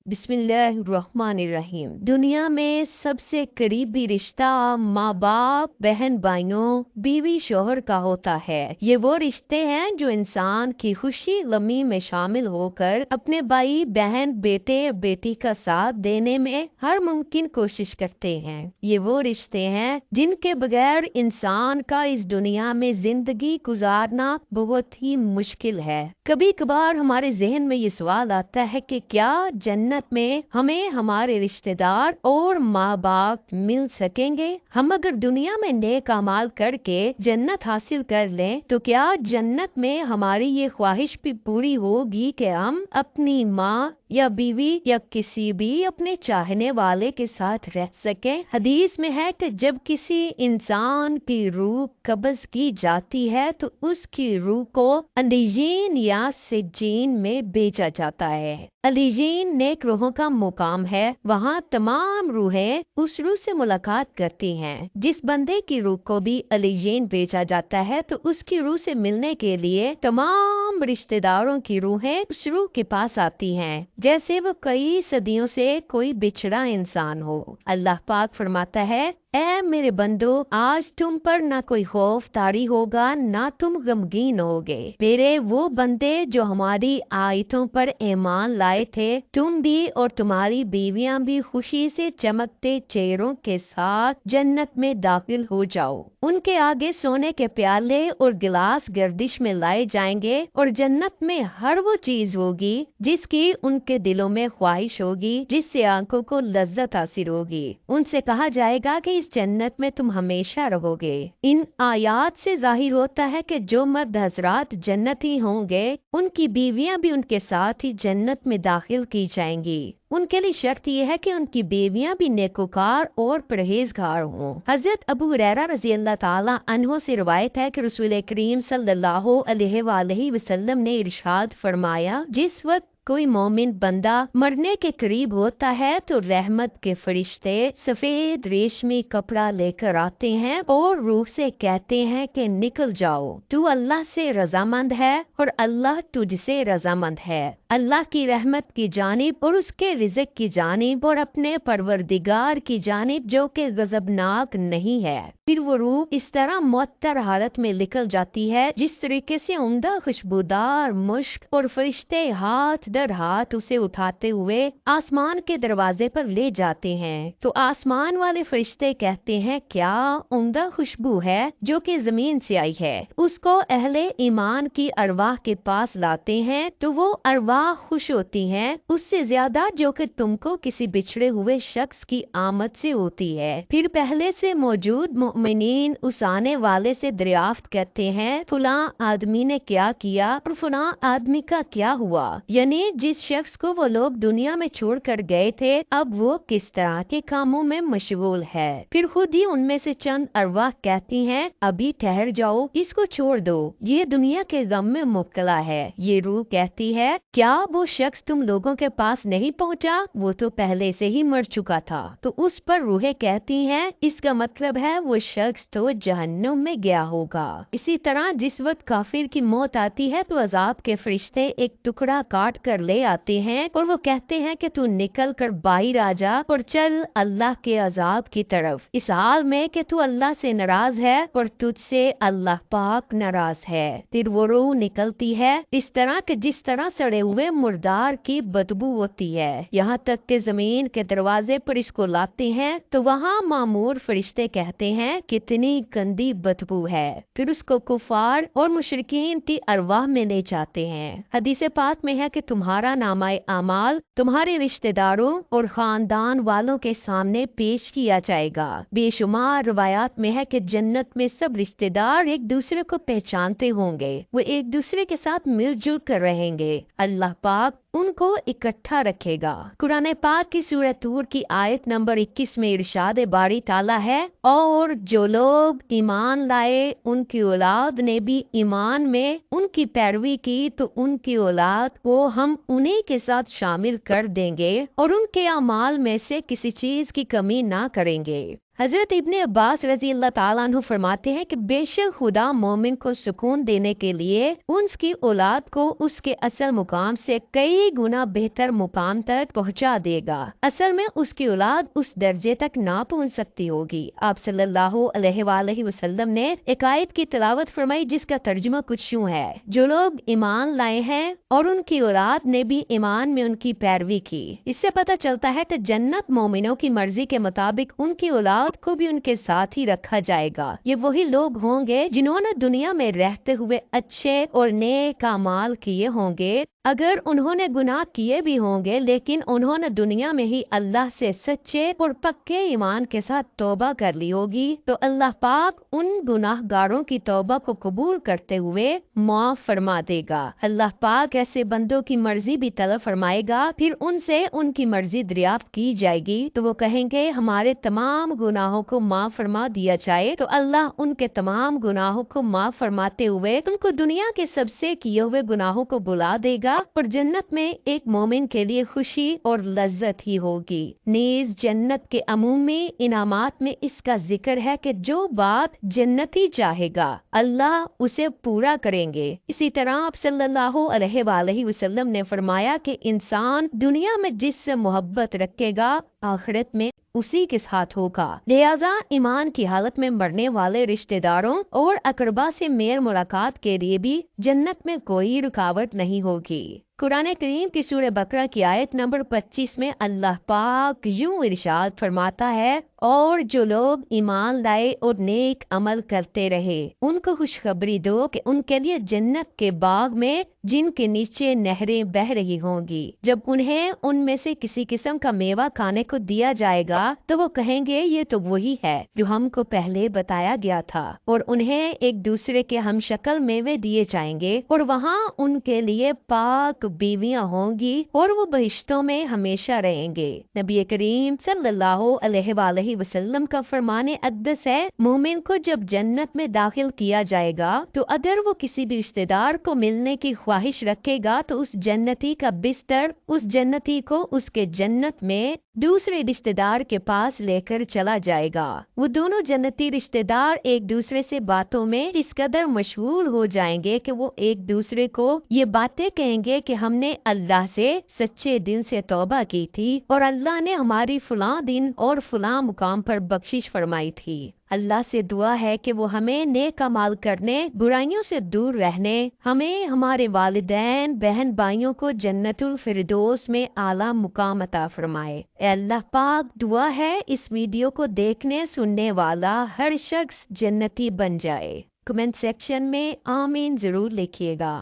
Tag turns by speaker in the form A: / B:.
A: बिस्मिल्लाहिर्रहमानिर्रहीम। दुनिया में सबसे करीबी रिश्ता माँ बाप, बहन भाइयों, बीवी शोहर का होता है। ये वो रिश्ते हैं जो इंसान की खुशी गमी में शामिल होकर अपने भाई बहन बेटे बेटी का साथ देने में हर मुमकिन कोशिश करते हैं। ये वो रिश्ते हैं जिनके बगैर इंसान का इस दुनिया में जिंदगी गुजारना बहुत ही मुश्किल है। कभी कभार हमारे जहन में ये सवाल आता है कि क्या जन्नत में हमें हमारे रिश्तेदार और माँ बाप मिल सकेंगे? हम अगर दुनिया में नेक अमाल करके जन्नत हासिल कर लें तो क्या जन्नत में हमारी ये ख्वाहिश भी पूरी होगी कि हम अपनी माँ या बीवी या किसी भी अपने चाहने वाले के साथ रह सकें? हदीस में है कि जब किसी इंसान की रूह कब्ज की जाती है तो उसकी रूह को अलीजीन या सिज्जीन में भेजा जाता है। अलीजीन नेक रूहों का मुकाम है। वहाँ तमाम रूहें उस रूह से मुलाकात करती हैं। जिस बंदे की रूह को भी अलीजीन भेजा जाता है तो उसकी रूह से मिलने के लिए तमाम रिश्तेदारों की रूहें उस रूह के पास आती हैं, जैसे वो कई सदियों से कोई बिछड़ा इंसान हो। अल्लाह पाक फरमाता है, ऐ मेरे बंदो, आज तुम पर ना कोई खौफ तारी होगा, ना तुम गमगीन होगे। मेरे वो बंदे जो हमारी आयतों पर ईमान लाए थे, तुम भी और तुम्हारी बीवियां भी खुशी से चमकते चेहरों के साथ जन्नत में दाखिल हो जाओ। उनके आगे सोने के प्याले और गिलास गर्दिश में लाए जाएंगे और जन्नत में हर वो चीज होगी जिसकी उनके दिलों में ख्वाहिश होगी, जिससे आंखों को लज्जत हासिल होगी। उनसे कहा जाएगा कि इस जन्नत में तुम हमेशा रहोगे। इन आयात से जाहिर होता है कि जो मर्द हजरात जन्नती होंगे उनकी बीवियां भी उनके साथ ही जन्नत में दाखिल की जाएंगी। उनके लिए शर्त यह है कि उनकी बीवियां भी नेकोकार और परहेजगार हों। हजरत अबू हुरैरा रज़ी अल्लाह ताला अन्हो से रिवायत है कि रसूल करीम सल्लल्लाहु अलैहि वसल्लम ने इरशाद फरमाया, जिस वक्त कोई मोमिन बंदा मरने के करीब होता है तो रहमत के फरिश्ते सफेद रेशमी कपड़ा लेकर आते हैं और रूह से कहते हैं कि निकल जाओ, तू अल्लाह से रजामंद है और अल्लाह तुझसे रजामंद है। अल्लाह की रहमत की जानिब और उसके रिज़्क की जानिब और अपने परवरदिगार की जानिब जो कि गजबनाक नहीं है। फिर वो रूह इस तरह मुअत्तर हालत में निकल जाती है जिस तरीके से उम्दा खुशबूदार मुश्क, और फरिश्ते हाथ दर हाथ उसे उठाते हुए आसमान के दरवाजे पर ले जाते हैं। तो आसमान वाले फरिश्ते कहते हैं, क्या उम्दा खुशबू है जो कि जमीन से आई है। उसको अहले ईमान की अरवाह के पास लाते हैं तो वो अरवाह खुश होती हैं उससे ज्यादा जो कि तुमको किसी बिछड़े हुए शख्स की आमद से होती है। फिर पहले से मौजूद मोमिनीन उस आने वाले से दरियाफ्त करते हैं, फुला आदमी ने क्या किया और फुला आदमी का क्या हुआ, यानी जिस शख्स को वो लोग दुनिया में छोड़ कर गए थे अब वो किस तरह के कामों में मशगूल है। फिर खुद ही उनमें से चंद अरवाह कहती हैं, अभी ठहर जाओ, इसको छोड़ दो, ये दुनिया के गम में मुब्तला है। ये रूह कहती है, क्या वो शख्स तुम लोगों के पास नहीं पहुंचा, वो तो पहले से ही मर चुका था। तो उस पर रूहें कहती हैं, इसका मतलब है वो शख्स तो जहन्नुम में गया होगा। इसी तरह जिस वक्त काफिर की मौत आती है तो अजाब के फरिश्ते एक टुकड़ा काट कर ले आते हैं और वो कहते हैं कि तू निकल कर बाहर आ जा और चल अल्लाह के अजाब की तरफ, इस हाल में कि तू अल्लाह से नाराज है और तुझसे अल्लाह पाक नाराज है। फिर वो रूह निकलती है इस तरह के जिस तरह सड़े हुए मुर्दार की बदबू होती है। यहाँ तक के जमीन के दरवाजे पर इसको लाते हैं तो वहाँ मामूर फरिश्ते कहते हैं, कितनी गंदी बदबू है। फिर उसको कुफार और मुशरिकीन की अरवाह में ले जाते हैं। हदीस पाक में है कि तुम्हारा नामाए अमाल तुम्हारे रिश्तेदारों और खानदान वालों के सामने पेश किया जाएगा। बेशुमार रवायात में है कि जन्नत में सब रिश्तेदार एक दूसरे को पहचानते होंगे, वो एक दूसरे के साथ मिलजुल कर रहेंगे। अल्लाह पाक उनको इकट्ठा रखेगा। कुरान पाक की सूरह तूर की आयत नंबर 21 में इरशाद बारी ताला है, और जो लोग ईमान लाए उनकी औलाद ने भी ईमान में उनकी पैरवी की तो उनकी औलाद को हम उन्हीं के साथ शामिल कर देंगे और उनके अमाल में से किसी चीज की कमी ना करेंगे। हजरत इब्ने अब्बास रजी अल्लाह ताला अन्हु फरमाते हैं कि बेशक खुदा मोमिन को सुकून देने के लिए उसकी औलाद को उसके असल मुकाम से कई कई गुना बेहतर मुकाम तक पहुंचा देगा। असल में उसकी औलाद उस दर्जे तक ना पहुंच सकती होगी। आप सल्लल्लाहु अलैहि वसल्लम ने एक आयत की तिलावत फरमाई जिसका तर्जुमा कुछ यूं है, जो लोग ईमान लाए हैं और उनकी औलाद ने भी ईमान में उनकी पैरवी की। इससे पता चलता है कि जन्नत मोमिनों की मर्जी के मुताबिक उनकी औलाद को भी उनके साथ ही रखा जाएगा। ये वही लोग होंगे जिन्होंने दुनिया में रहते हुए अच्छे और नेक अमाल किए होंगे। अगर उन्होंने गुनाह किए भी होंगे लेकिन उन्होंने दुनिया में ही अल्लाह से सच्चे और पक्के ईमान के साथ तौबा कर ली होगी, तो अल्लाह पाक उन गुनाहगारों की तौबा को कबूल करते हुए माफ फरमा देगा। अल्लाह पाक ऐसे बंदों की मर्जी भी तलब फरमाएगा, फिर उनसे उनकी मर्जी दरियाफ्त की जाएगी तो वो कहेंगे हमारे तमाम गुनाहों को माफ फरमा दिया जाए, तो अल्लाह उनके तमाम गुनाहों को माफ फरमाते हुए उनको दुनिया के सबसे किए हुए गुनाहों को बुला देगा और जन्नत में एक मोमिन के लिए खुशी और लज्जत ही होगी। नीज जन्नत के अमूमी इनामात में इसका जिक्र है कि जो बात जन्नती चाहेगा अल्लाह उसे पूरा करेंगे। इसी तरह आप सल्लल्लाहु अलैहि वसल्लम ने फरमाया कि इंसान दुनिया में जिससे मोहब्बत रखेगा आखिरत में उसी के साथ होगा। लिहाजा ईमान की हालत में मरने वाले रिश्तेदारों और अकरबा से मेल मुलाकात के लिए भी जन्नत में कोई रुकावट नहीं होगी। कुरान करीम की सूरह बकरा की आयत नंबर 25 में अल्लाह पाक यूं इरशाद फरमाता है, और जो लोग ईमान लाए और नेक अमल करते रहे उनको खुशखबरी दो कि उनके लिए जन्नत के बाग में जिनके नीचे नहरें बह रही होंगी। जब उन्हें उनमें से किसी किस्म का मेवा खाने को दिया जाएगा तो वो कहेंगे ये तो वही है जो हमको पहले बताया गया था, और उन्हें एक दूसरे के हम शक्ल मेवे दिए जाएंगे और वहाँ उनके लिए पाक बीवियां होंगी और वो बहिश्तों में हमेशा रहेंगे। नबी करीम सल्लल्लाहु अलैहि वसल्लम का फरमाने अक़दस है, मोमिन को जब जन्नत में दाखिल किया जाएगा तो अगर वो किसी भी रिश्तेदार को मिलने की ख्वाहिश रखेगा तो उस जन्नती का बिस्तर उस जन्नती को उसके जन्नत में दूसरे रिश्तेदार के पास लेकर चला जाएगा। वो दोनों जन्नती रिश्तेदार एक दूसरे से बातों में इस कदर मशगूल हो जाएंगे कि वो एक दूसरे को ये बातें कहेंगे कि हमने अल्लाह से सच्चे दिल से तौबा की थी और अल्लाह ने हमारी फलां दिन और फलां मुकाम पर बख्शिश फरमाई थी। अल्लाह से दुआ है कि वो हमें नेक अमाल करने, बुराइयों से दूर रहने, हमें हमारे वालिदैन बहन भाइयों को जन्नतुल फिरदौस में आला मुकाम अता फरमाए। ए अल्लाह पाक, दुआ है इस वीडियो को देखने सुनने वाला हर शख्स जन्नती बन जाए। कमेंट सेक्शन में आमीन जरूर लिखिएगा।